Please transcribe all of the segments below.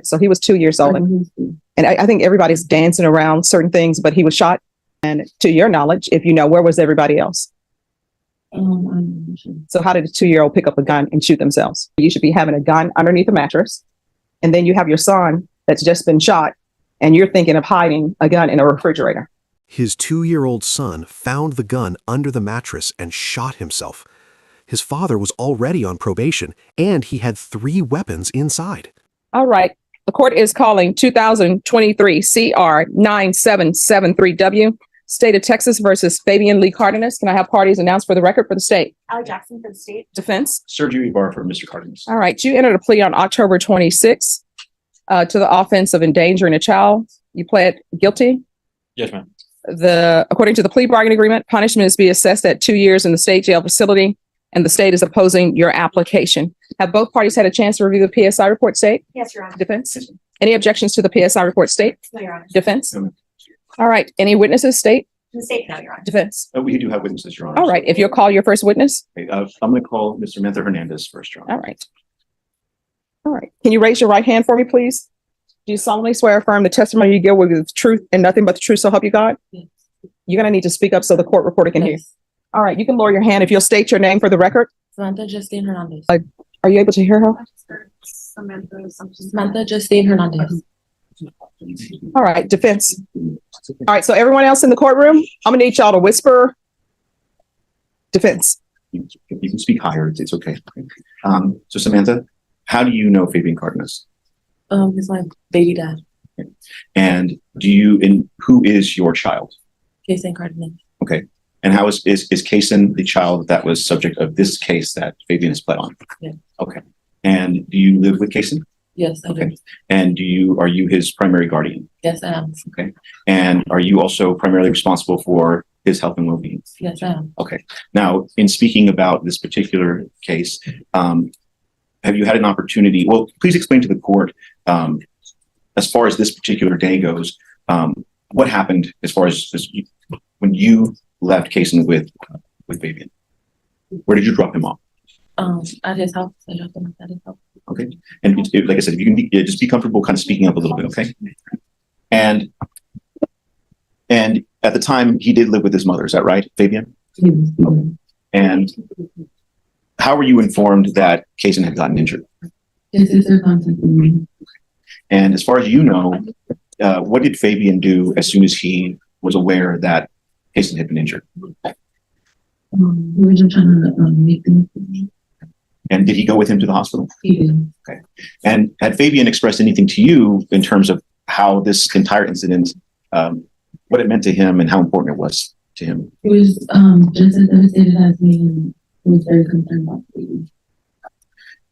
right. So he was 2 years old. And I think everybody's dancing around certain things, but he was shot. And to your knowledge, if you know, where was everybody else? I'm not sure. So how did a 2-year-old pick up a gun and shoot themselves? You should be having a gun underneath a mattress. And then you have your son that's just been shot and you're thinking of hiding a gun in a refrigerator. His 2-year-old son found the gun under the mattress and shot himself. His father was already on probation and he had 3 weapons inside. All right. The court is calling 2023 CR 9773W, State of Texas versus Fabian Lee Cardenas. Can I have parties announced for the record for the state? Allie Jackson for the state. Defense. Sergio Ibarra for Mr. Cardenas. All right. You entered a plea on October 26th to the offense of endangering a child. You pled guilty. Yes, ma'am. According to the plea bargaining agreement, punishment is to be assessed at 2 years in the state jail facility, and the state is opposing your application. Have both parties had a chance to review the PSI report, state? Yes, Your Honor. Defense. Any objections to the PSI report, state? No, Your Honor. Defense. No, ma'am. All right. Any witnesses, state? The state, no, Your Honor. Defense. We do have witnesses, Your Honor. All right. If you'll call your first witness. Okay, I'm going to call Mr. Mentha Hernandez first, Your Honor. All right. All right. Can you raise your right hand for me, please? Do you solemnly swear or affirm the testimony you give with the truth and nothing but the truth, so help you God? Yes. You're going to need to speak up so the court reporter can hear. Yes. All right. You can lower your hand if you'll state your name for the record. Samantha Justine Hernandez. Are you able to hear her? Samantha Justine Hernandez. All right. Defense. All right. So everyone else in the courtroom, I'm going to need y'all to whisper. Defense. You can speak higher. It's okay. So Samantha, how do you know Fabian Cardenas? He's my baby dad. And who is your child? Jason Cardenas. Okay. And how is Kaysen the child that was subject of this case that Fabian has pled on? Yeah. Okay. And do you live with Kaysen? Yes, I do. Okay. And are you his primary guardian? Yes, I am. Okay. And are you also primarily responsible for his health and well-being? Yes, I am. Okay. Now, in speaking about this particular case, have you had an opportunity? Well, please explain to the court, as far as this particular day goes, what happened as far as when you left Kaysen with Fabian? Where did you drop him off? At his house. I dropped him at his house. Okay. And like I said, if you can just be comfortable kind of speaking up a little bit, okay? And at the time, he did live with his mother. Is that right, Fabian? And how were you informed that Kaysen had gotten injured? His sister contacted me. And as far as you know, what did Fabian do as soon as he was aware that Kaysen had been injured? We were just trying to make things. And did he go with him to the hospital? He did. Okay. And had Fabian expressed anything to you in terms of how this entire incident, what it meant to him and how important it was to him? It was just as devastated as me, and he was very concerned about me.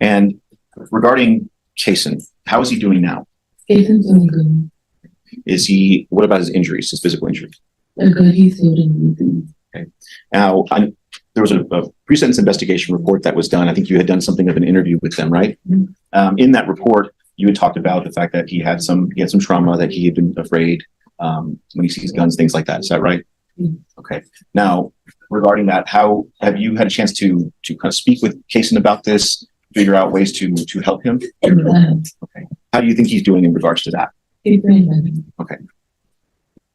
And regarding Kaysen, how is he doing now? Jason's doing good. What about his injuries, his physical injuries? They're good. He's healed and everything. Okay. Now, there was a pre-sentence investigation report that was done. I think you had done something of an interview with them, right? Mm-hmm. In that report, you had talked about the fact that he had some trauma, that he had been afraid when he sees guns, things like that. Is that right? Mm-hmm. Okay. Now, regarding that, how have you had a chance to kind of speak with Kaysen about this, figure out ways to help him? Okay. How do you think he's doing in regards to that? He's very good. Okay.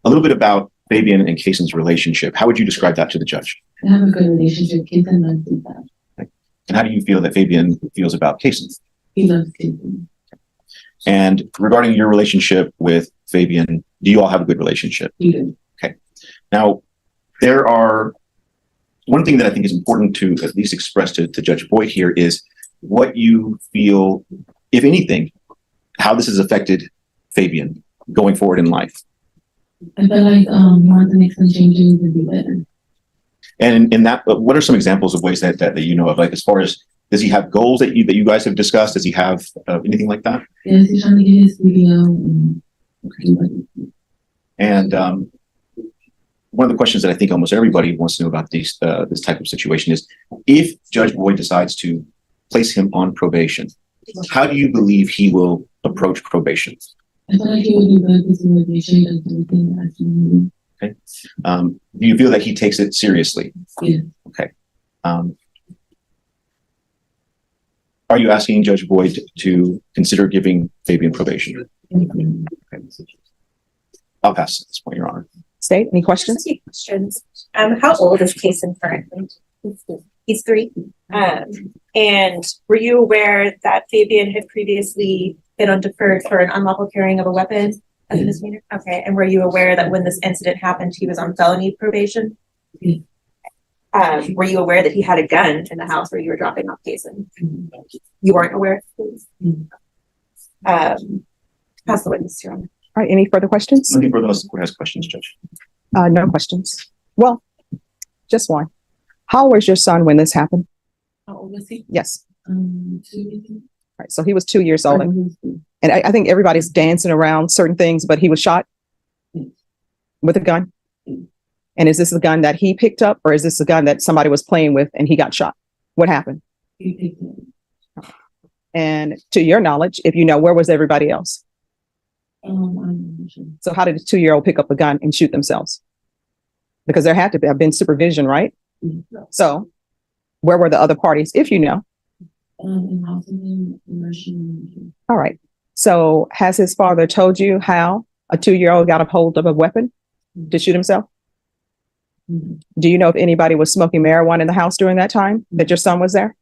A little bit about Fabian and Kaysen's relationship. How would you describe that to the judge? I have a good relationship. Kaysen loves his dad. Okay. And how do you feel that Fabian feels about Kaysen? He loves Kaysen. And regarding your relationship with Fabian, do you all have a good relationship? He does. Okay. Now, one thing that I think is important to at least express to Judge Boyd here is what you feel, if anything, how this has affected Fabian going forward in life. I feel like he wants to make some changes and be better. And in that, what are some examples of ways that you know of? Like, as far as, does he have goals that you guys have discussed? Does he have anything like that? Yes, he's trying to get his studio. And one of the questions that I think almost everybody wants to know about this type of situation is, if Judge Boyd decides to place him on probation, how do you believe he will approach probation? I feel like he will do good because he will be ashamed of everything that he did. Okay. Do you feel that he takes it seriously? Yeah. Okay. Are you asking Judge Boyd to consider giving Fabian probation? I'll pass at this point, Your Honor. State, any Just a questions? few questions. How old is Kason currently? He's 3. And were you aware that Fabian had previously been on deferred for an unlawful carrying of a weapon as a misdemeanor? Okay. And were you aware that when this incident happened, he was on felony probation? Yeah. Were you aware that he had a gun in the house where you were dropping off Kason? You weren't aware? Pass the witness, Your Honor. All right, any further questions? Nothing further unless the court has questions, Judge. No questions. Well, just one. How old was your son when this happened? How old was he? Yes. 2. All right, so he was 2 years old. And I think everybody's dancing around certain things, but he was shot with a gun. And is this the gun that he picked up, or is this the gun that somebody was playing with and he got shot? What happened? He picked it up. And to your knowledge, if you know, where was everybody else? I'm not sure. So how did a 2-year-old pick up a gun and shoot themselves? Because there had to have been supervision, right? So where were the other parties, if you know? In housing immersion. All right. So has his father told you how a 2-year-old got a hold of a weapon to shoot himself? Do you know if anybody was smoking marijuana in the house during that time that your son was there?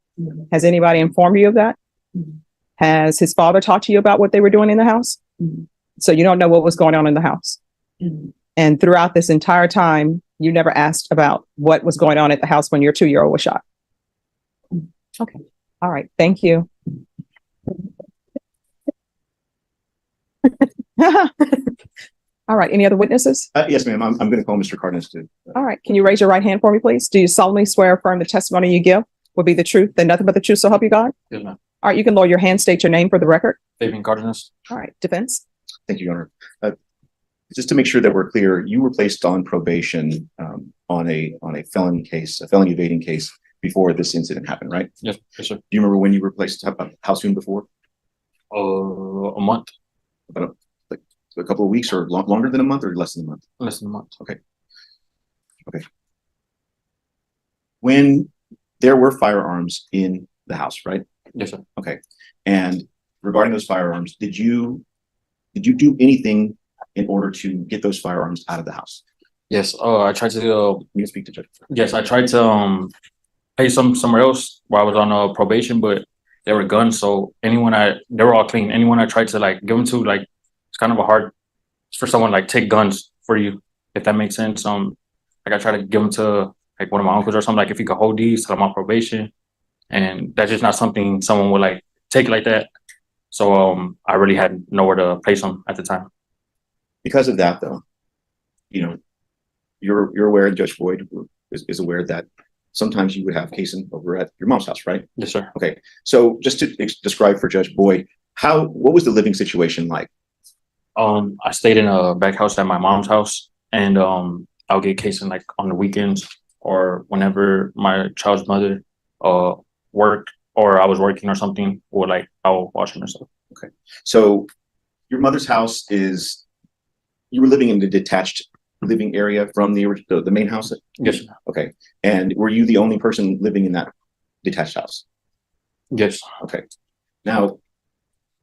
Has anybody informed you of that? Has his father talked to you about what they were doing in the house? So you don't know what was going on in the house. And throughout this entire time, you never asked about what was going on at the house when your 2-year-old was shot. Okay. All right. Thank you. All right. Any other witnesses? Yes, ma'am. I'm going to call Mr. Cardenas to. All right. Can you raise your right hand for me, please? Do you solemnly swear or affirm the testimony you give will be the truth and nothing but the truth, so help you God? Yes, ma'am. All right. You can lower your hand, state your name for the record. Fabian Cardenas. All right. Defense. Thank you, Your Honor. Just to make sure that we're clear, you were placed on probation on a felony case, a felony evading case before this incident happened, right? Yes, yes, sir. Do you remember when you were placed? How soon before? A month, About a couple of weeks, or longer than a month, or less than a month? less than a month. When there were firearms in the house, right? Yes, sir. Okay. And regarding those firearms, did you do anything in order to get those firearms out of the house? Yes. I tried to. You can speak to Judge. Yes, I tried to pay somewhere else while I was on probation, but they were guns. So they were all clean. Anyone I tried to give them to, it's kind of a hard for someone take guns for you, if that makes sense. I tried to give them to one of my uncles or something. If he could hold these till I'm on probation, and that's just not something someone would take like that. So I really had nowhere to place them at the time. Because of that, though, you're aware, and Judge Boyd is aware that sometimes you would have Kason over at your mom's house, right? Yes, sir. Okay. So just to describe for Judge Boyd, what was the living situation like? I stayed in a back house at my mom's house, and I'll get Kason on the weekends or whenever my child's mother worked or I was working or something, or I'll wash him or something. Okay. So your mother's house you were living in the detached living area from the main house? Yes, sir. Okay. And were you the only person living in that detached house? Yes. Okay. Now,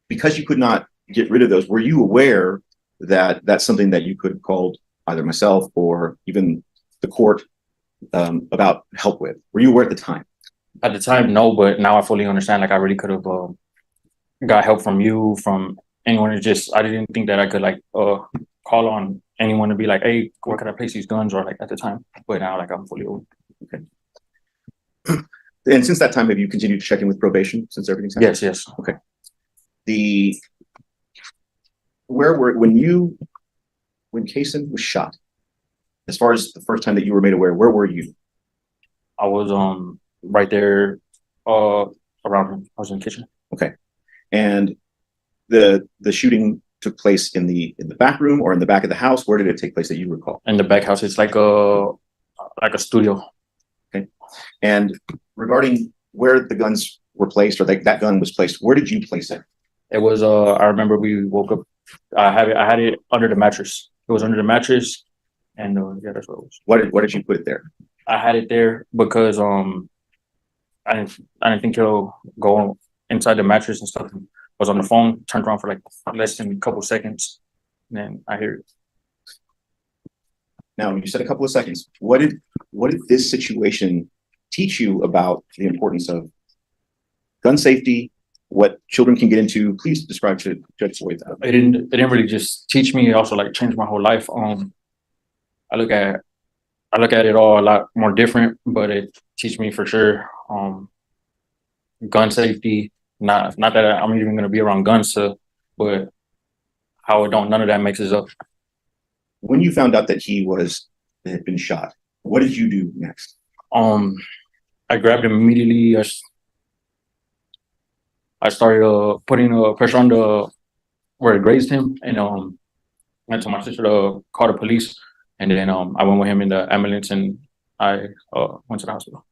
because you could not get rid of those, were you aware that that's something that you could have called either myself or even the court about help with? Were you aware at the time? At the time, no, but now I fully understand. I really could have got help from you, from anyone. I didn't think that I could call on anyone to be hey, where can I place these guns? Or at the time, but now I'm fully over. Okay. And since that time, have you continued to check in with probation since everything's happened? Yes. Okay. When Kason was shot, as far as the first time that you were made aware, where were you? I was right there around him. I was in the kitchen. Okay. And the shooting took place in the back room or in the back of the house? Where did it take place that you recall? In the back house. It's like a studio. Okay. And regarding where the guns were placed, or that gun was placed, where did you place it? It was I remember we woke up. I had it under the mattress. It was under the mattress, and yeah, that's what it was. What did you put it there? I had it there because I didn't think it'll go inside the mattress and stuff. Was on the phone, turned around for like less than a couple seconds, and then I hear it. Now, you said a couple of seconds. What did this situation teach you about the importance of gun safety? What children can get into? Please describe to Judge Boyd that. It didn't really just teach me. It also like changed my whole life. I look at it all a lot more different, but it teach me for sure. Gun safety. Not that I'm even gonna be around guns, but how it don't none of that mixes up. When you found out that he had been shot, what did you do next? I grabbed him immediately. I started putting pressure on where it grazed him, and I told my sister to call the police, and then I went with him in the ambulance, and I went to the hospital.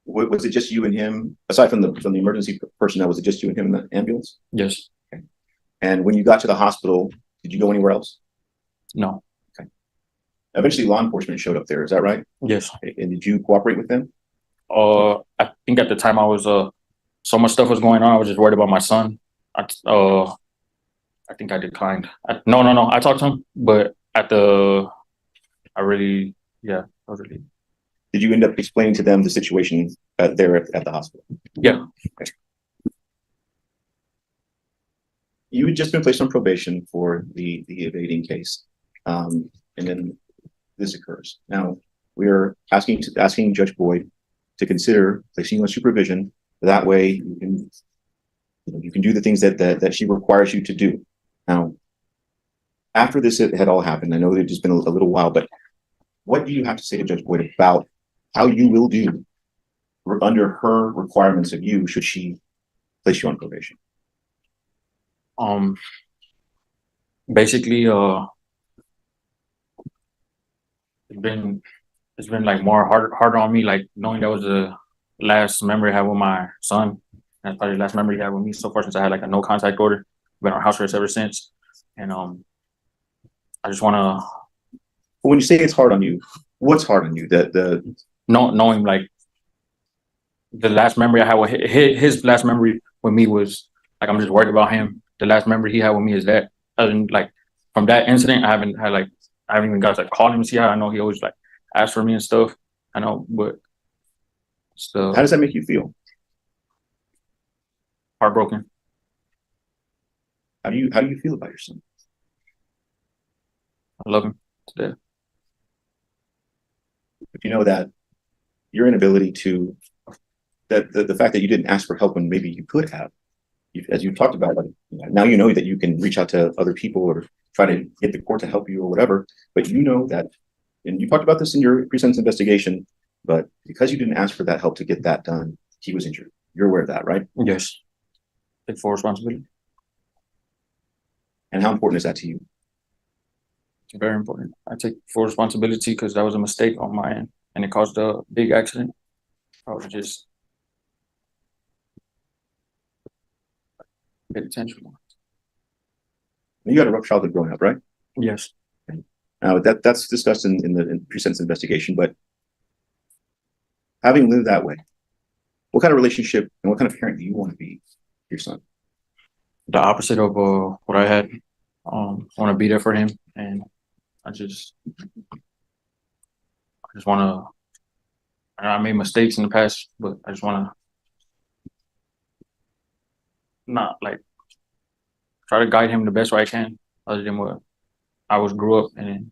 Was it just you and him, aside from the emergency personnel? Was it just you and him in the ambulance? Yes. Okay. And when you got to the hospital, did you go anywhere else? No. Okay. Eventually, law enforcement showed up there. Is that right? Yes. And did you cooperate with them? I think at the time I was so much stuff was going on. I was just worried about my son. I think I declined. No. I talked to him, but I was really. Did you end up explaining to them the situation there at the hospital? Yeah. Okay. You had just been placed on probation for the evading case, and then this occurs. Now we're asking Judge Boyd to consider placing you on supervision. That way, you can do the things that she requires you to do. Now, after this had all happened, I know it's just been a little while, but what do you have to say to Judge Boyd about how you will do under her requirements of you should she place you on probation? Basically, it's been like more harder on me, like knowing that was the last memory I had with my son. That's probably the last memory he had with me so far since I had like a no contact order. Been on house arrest ever since, and I just want to. When you say it's hard on you, what's hard on you? Knowing like the last memory I had with his last memory with me was like I'm just worried about him. The last memory he had with me is that. Other than like from that incident, I haven't even got to call him. See how I know he always like asks for me and stuff. I know, but still. How does that make you feel? Heartbroken. How do you feel about your son? I love him to death. But you know that your inability to the fact that you didn't ask for help when maybe you could have, as you talked about, like now you know that you can reach out to other people or try to get the court to help you or whatever. But you know that, and you talked about this in your pre-sentence investigation. But because you didn't ask for that help to get that done, he was injured. You're aware of that, right? Yes. Take full responsibility. And how important is that to you? It's very important. I take full responsibility because that was a mistake on my end and it caused a big accident. I was just pay attention. You got a rough childhood growing up, right? Yes. Now that's discussed in the pre-sentence investigation, but having lived that way, what kind of relationship and what kind of parent do you want to be to your son? The opposite of what I had. I want to be there for him, and I just want to. I made mistakes in the past, but I just want to not like try to guide him the best way I can, other than what I grew up in.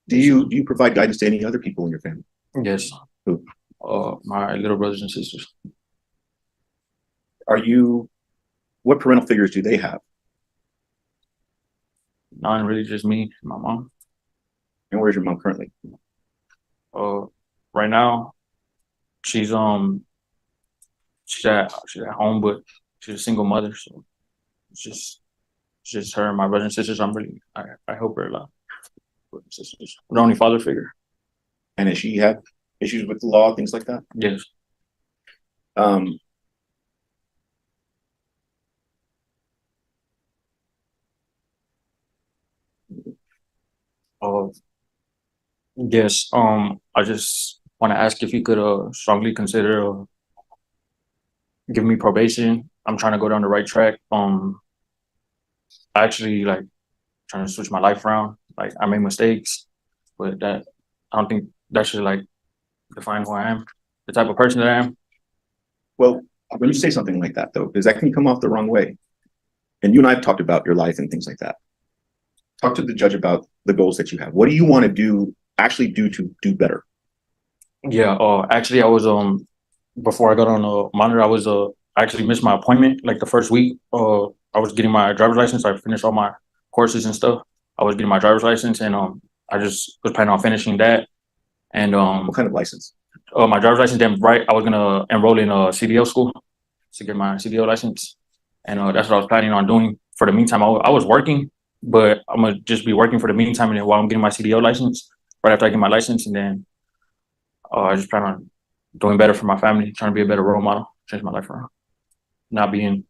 Do you provide guidance to any other people in your family? Yes. Who? My little brothers and sisters. What parental figures do they have? None, really, just me and my mom. And where's your mom currently? Right now, she's at home, but she's a single mother, so it's just her and my brothers and sisters. I help her a lot. Sisters. I'm the only father figure. And does she have issues with the law, things like that? Yes. Yes. I just want to ask if you could strongly consider giving me probation. I'm trying to go down the right track. I actually like trying to switch my life around. Like I made mistakes, but that I don't think that should like define who I am, the type of person that I am. Well, when you say something like that, though, because that can come off the wrong way. And you and I have talked about your life and things like that. Talk to the judge about the goals that you have. What do you want to do to do better? Yeah. Actually, I was before I got on the monitor, I was I actually missed my appointment like the first week. I was getting my driver's license. I finished all my courses and stuff. I was getting my driver's license, and I just was planning on finishing that. And What kind of license? my driver's license. Then right, I was gonna enroll in a CDL school to get my CDL license, and that's what I was planning on doing. For the meantime, I was working, but I'm gonna just be working for the meantime, and then while I'm getting my CDL license, right after I get my license, and then I just plan on doing better for my family, trying to be a better role model, change my life around, not being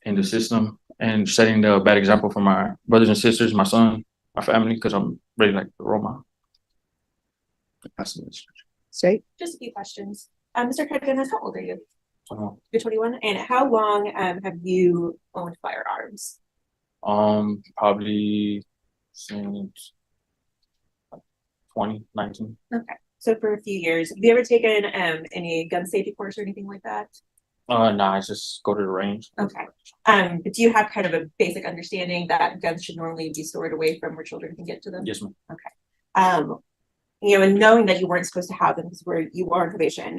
in the system, and setting the bad example for my brothers and sisters, my son, my family, because I'm really like the role model. State? Just a few questions. Mr. Cardenas, how old are you? So, You're 21. And how long have you owned firearms? probably since 2019. Okay. So for a few years. Have you ever taken any gun safety course or anything like that? Nah, I just go to the range. Okay. But do you have kind of a basic understanding that guns should normally be stored away from where children can get to them? Yes, ma'am. And knowing that you weren't supposed to have them because you are on probation,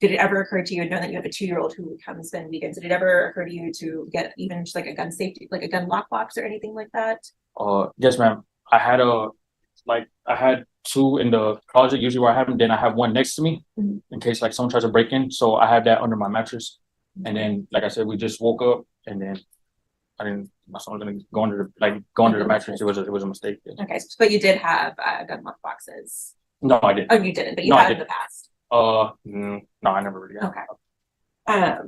did it ever occur to you, knowing that you have a 2-year-old who would come and spend weekends, did it ever occur to you to get even just like a gun safety, like a gun lockbox or anything like that? Yes, ma'am. I had 2 in the closet, usually where I have them. Then I have one next to me in case like someone tries to break in. So I have that under my mattress. And then, like I said, we just woke up, and then my son was gonna go under the mattress. It was a mistake. Yeah. Okay, but you did have gun lockboxes. No, I didn't. Oh, you didn't, but you No, I had in the didn't. past. No, I never really got. Okay.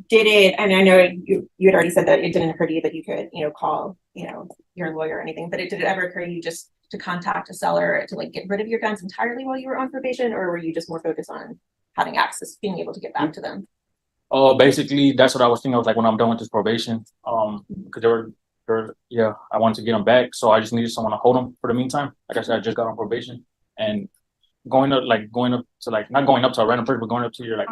Did it, and I know you had already said that it didn't occur to you that you could, call, your lawyer or anything, but did it ever occur to you just to contact a seller to like get rid of your guns entirely while you were on probation, or were you just more focused on having access, being able to get back to them? Basically, that's what I was thinking. I was like, when I'm done with this probation, because I wanted to get them back, so I just needed someone to hold them for the meantime. Like I said, I just got on probation, and going up to like not going up to a random person, but going up to your like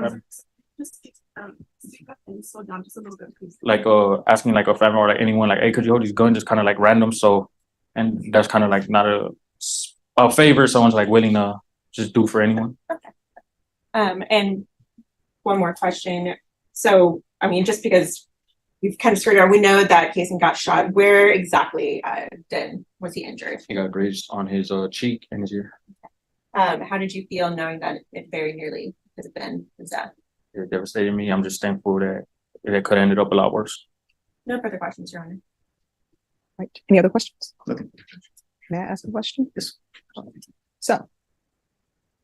slow down just a little bit, please. like asking like a family or like anyone like, hey, could you hold these guns? Just kind of like random. So, and that's kind of like not a favor someone's like willing to just do for anyone. Okay. And one more question. So, I mean, just because we've kind of skirted around, we know that Kason got shot. Where exactly was he injured? He got grazed on his cheek and his ear. How did you feel knowing that it very nearly could have been his death? It devastated me. I'm just thankful that it could have ended up a lot worse. No further questions, Your Honor. Right. Any other questions? Okay. May I ask a question? Yes. So,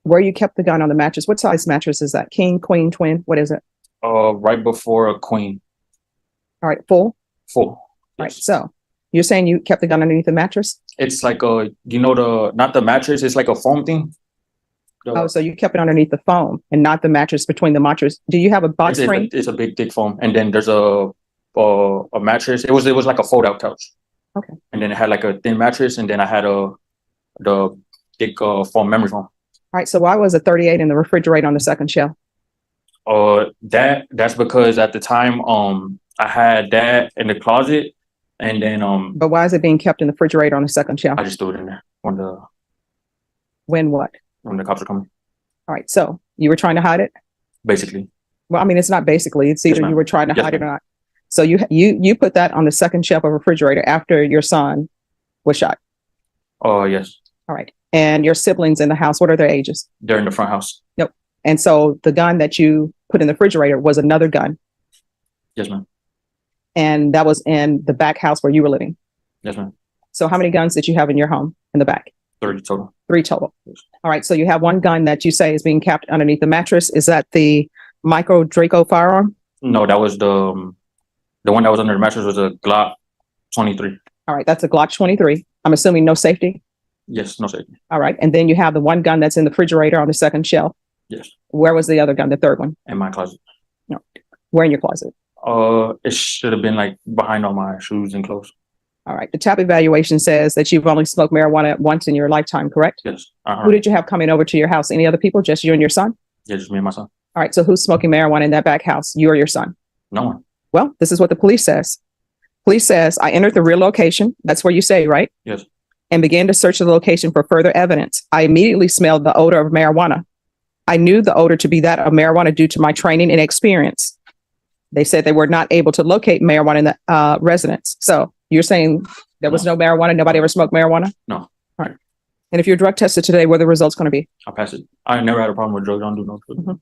where you kept the gun on the mattress, what size mattress is that? King, queen, twin? What is it? Right before a queen. All right, full? Full. All right. Yes. So, you're saying you kept the gun underneath the mattress? It's like not the mattress, it's like a foam thing. Oh, so you kept it underneath the foam and not the mattress, between the mattress. Do you have a box spring? It's a big thick foam, and then there's a mattress. It was like a fold out couch. Okay. And then it had like a thin mattress, and then I had the thick foam memory foam. All right. So why was a 38 in the refrigerator on the second shelf? That's because at the time I had that in the closet, and then But why is it being kept in the refrigerator on the second shelf? I just threw it in there when When the cops are coming. All right. So you were trying to hide it? Basically. Well, I mean, it's not basically. It's either Yes, ma'am. you were trying to Yes, hide it or ma'am. not. So you put that on the second shelf of a refrigerator after your son was shot. Yes. All right. And your siblings in the house, what are their ages? They're in the front house. And so the gun that you put in the refrigerator was another gun. Yes, ma'am. And that was in the back house where you were living. Yes, ma'am. So how many guns did you have in your home in the back? 30 total. 3 total. All right. So you have one gun that you say is being kept underneath the mattress. Is that the Micro Draco firearm? No, that was the one that was under the mattress was a Glock 23. All right. That's a Glock 23. I'm assuming no safety. Yes, no safety. All right. And then you have the one gun that's in the refrigerator on the second shelf. Yes, Where was the other gun, the third one? in my closet. Where in your closet? It should have been like behind all my shoes and clothes. All right. The TAP evaluation says that you've only smoked marijuana once in your lifetime, correct? Yes. Who did you have coming over to your house? Any other people? Just you and your son? Yeah, just me and my son. All right. So who's smoking marijuana in that back house? You or your son? No one. Well, this is what the police says. Police says, I entered the real location. That's where you say, right? Yes. And began to search the location for further evidence. I immediately smelled the odor of marijuana. I knew the odor to be that of marijuana due to my training and experience. They said they were not able to locate marijuana in the residence. So you're saying there was no marijuana? Nobody ever smoked marijuana? No. All right. And if you're drug tested today, what are the results going to be? I'll pass it. I never had a problem with drugs. I don't do no drugs. Mhm.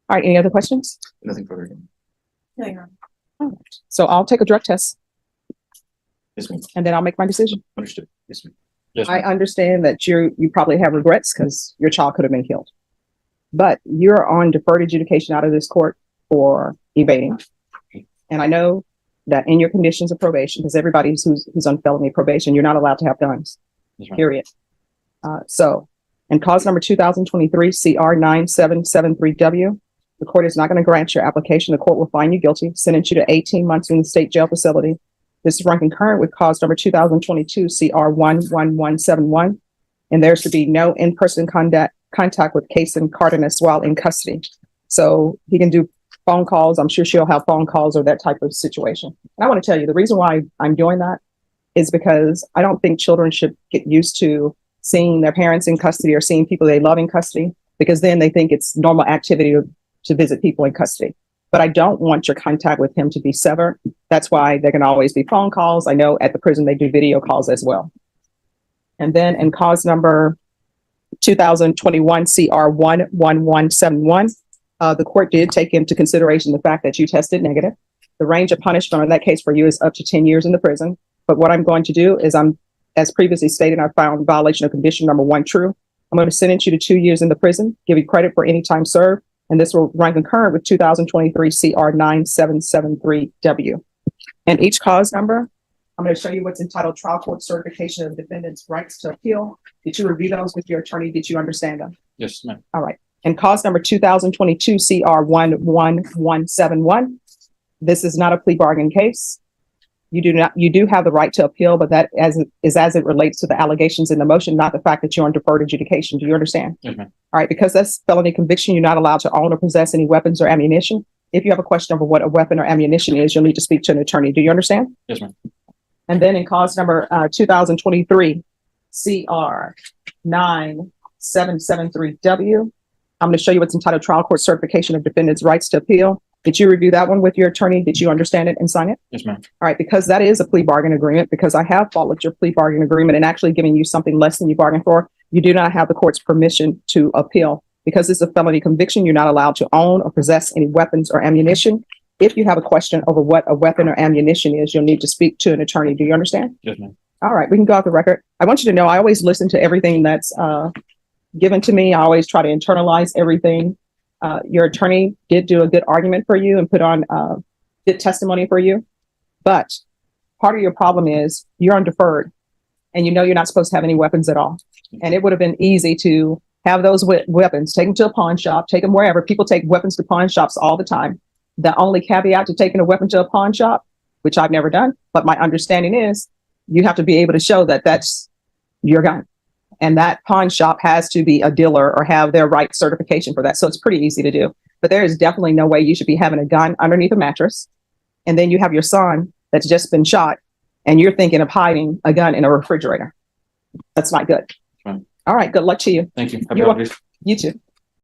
All right. Any other questions? Nothing further. All right. So I'll take a drug test Yes, ma'am. and then I'll make my decision. Understood. Yes, ma'am. Yes, I ma'am. understand that you probably have regrets because your child could have been killed. But you're on deferred adjudication out of this court for evading. And I know that in your conditions of probation, because everybody who's on felony probation, you're not allowed to have guns, Yes, ma'am. period. So, and cause number 2023 CR 9773W, the court is not going to grant your application. The court will find you guilty, sentence you to 18 months in the state jail facility. This is run concurrent with cause number 2022 CR 11171, and there should be no in-person contact with Kason Cardenas while in custody. So he can do phone calls. I'm sure she'll have phone calls or that type of situation. And I want to tell you, the reason why I'm doing that is because I don't think children should get used to seeing their parents in custody or seeing people they love in custody, because then they think it's normal activity to visit people in custody. But I don't want your contact with him to be severed. That's why there can always be phone calls. I know at the prison they do video calls as well. And then in cause number 2021 CR 11171, the court did take into consideration the fact that you tested negative. The range of punishment in that case for you is up to 10 years in the prison. But what I'm going to do is as previously stated, I found violation of condition number 1 true. I'm going to sentence you to 2 years in the prison, give you credit for any time served, and this will run concurrent with 2023 CR 9773W. And each cause number, I'm going to show you what's entitled Trial Court Certification of Defendant's Rights to Appeal. Did you review those with your attorney? Did you understand them? Yes, ma'am. All right. And cause number 2022 CR 11171. This is not a plea bargain case. You do have the right to appeal, but that as it relates to the allegations in the motion, not the fact that you're on deferred adjudication. Do you understand? Yes, ma'am. All right. Because that's felony conviction, you're not allowed to own or possess any weapons or ammunition. If you have a question over what a weapon or ammunition is, you'll need to speak to an attorney. Do you understand? Yes, ma'am. And then in cause number 2023 CR 9773W, I'm going to show you what's entitled Trial Court Certification of Defendant's Rights to Appeal. Did you review that one with your attorney? Did you understand it and sign it? Yes, ma'am. All right, because that is a plea bargain agreement, because I have followed your plea bargain agreement and actually giving you something less than you bargained for, you do not have the court's permission to appeal. Because it's a felony conviction, you're not allowed to own or possess any weapons or ammunition. If you have a question over what a weapon or ammunition is, you'll need to speak to an attorney. Do you understand? Yes, ma'am. All right, we can go off the record. I want you to know I always listen to everything that's given to me. I always try to internalize everything. Your attorney did do a good argument for you and put on good testimony for you. But part of your problem is you're on deferred and you know you're not supposed to have any weapons at all. And it would have been easy to have those weapons, take them to a pawn shop, take them wherever. People take weapons to pawn shops all the time. The only caveat to taking a weapon to a pawn shop, which I've never done, but my understanding is you have to be able to show that that's your gun. And that pawn shop has to be a dealer or have their right certification for that. So it's pretty easy to do. But there is definitely no way you should be having a gun underneath a mattress. And then you have your son that's just been shot and you're thinking of hiding a gun in a refrigerator. That's not good. Right. All right. Good luck to you. Thank you. You're welcome. You too.